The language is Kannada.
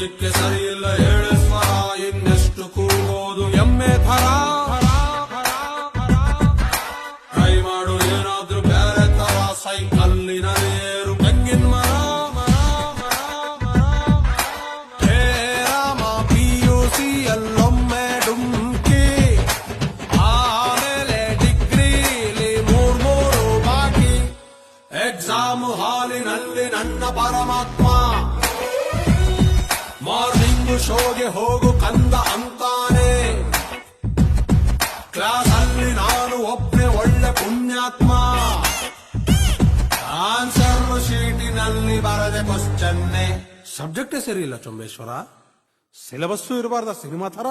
ಮ್ಯೂಸಿಕ್ಗೆ ಸರಿ ಇಲ್ಲ ಹೇಳು ಸ್ವರ, ಇನ್ನೆಷ್ಟು ಕೂಗೋದು ಎಮ್ಮೆ ಥರ. ಟ್ರೈ ಮಾಡು ಏನಾದ್ರೂ ಬೇರೆ ತರ, ಸೈಕಲ್ಲಿನ ನೇರು ತೆಂಗಿನ ಮರ. ಹೇ ರಾಮ PUC ಯಲ್ಲೊಮ್ಮೆ ಡುಮ್ಕಿ, ಆಮೇಲೆ ಡಿಗ್ರಿಲಿ ಮೂರು ಬಾಕಿ. ಎಕ್ಸಾಮ್ ಹಾಲಿನಲ್ಲಿ ನನ್ನ ಪರಮಾತ್ಮ, ಮಾರ್ನಿಂಗ್ ಶೋಗೆ ಹೋಗು ಕಂದ ಅಂತಾನೆ. ಕ್ಲಾಸ್ ಅಲ್ಲಿ ನಾನು ಒಬ್ಬನೇ ಒಳ್ಳೆ ಪುಣ್ಯಾತ್ಮ, ಆನ್ಸರ್ ಶೀಟಿನಲ್ಲಿ ಬರದೆ ಕ್ವಶ್ಚನ್ನೇ. ಸಬ್ಜೆಕ್ಟೇ ಸರಿ ಇಲ್ಲ ಚೊಂಬೇಶ್ವರ, ಸಿಲೆಬಸ್ಸು ಇರಬಾರ್ದ ಸಿನಿಮಾ ತರ.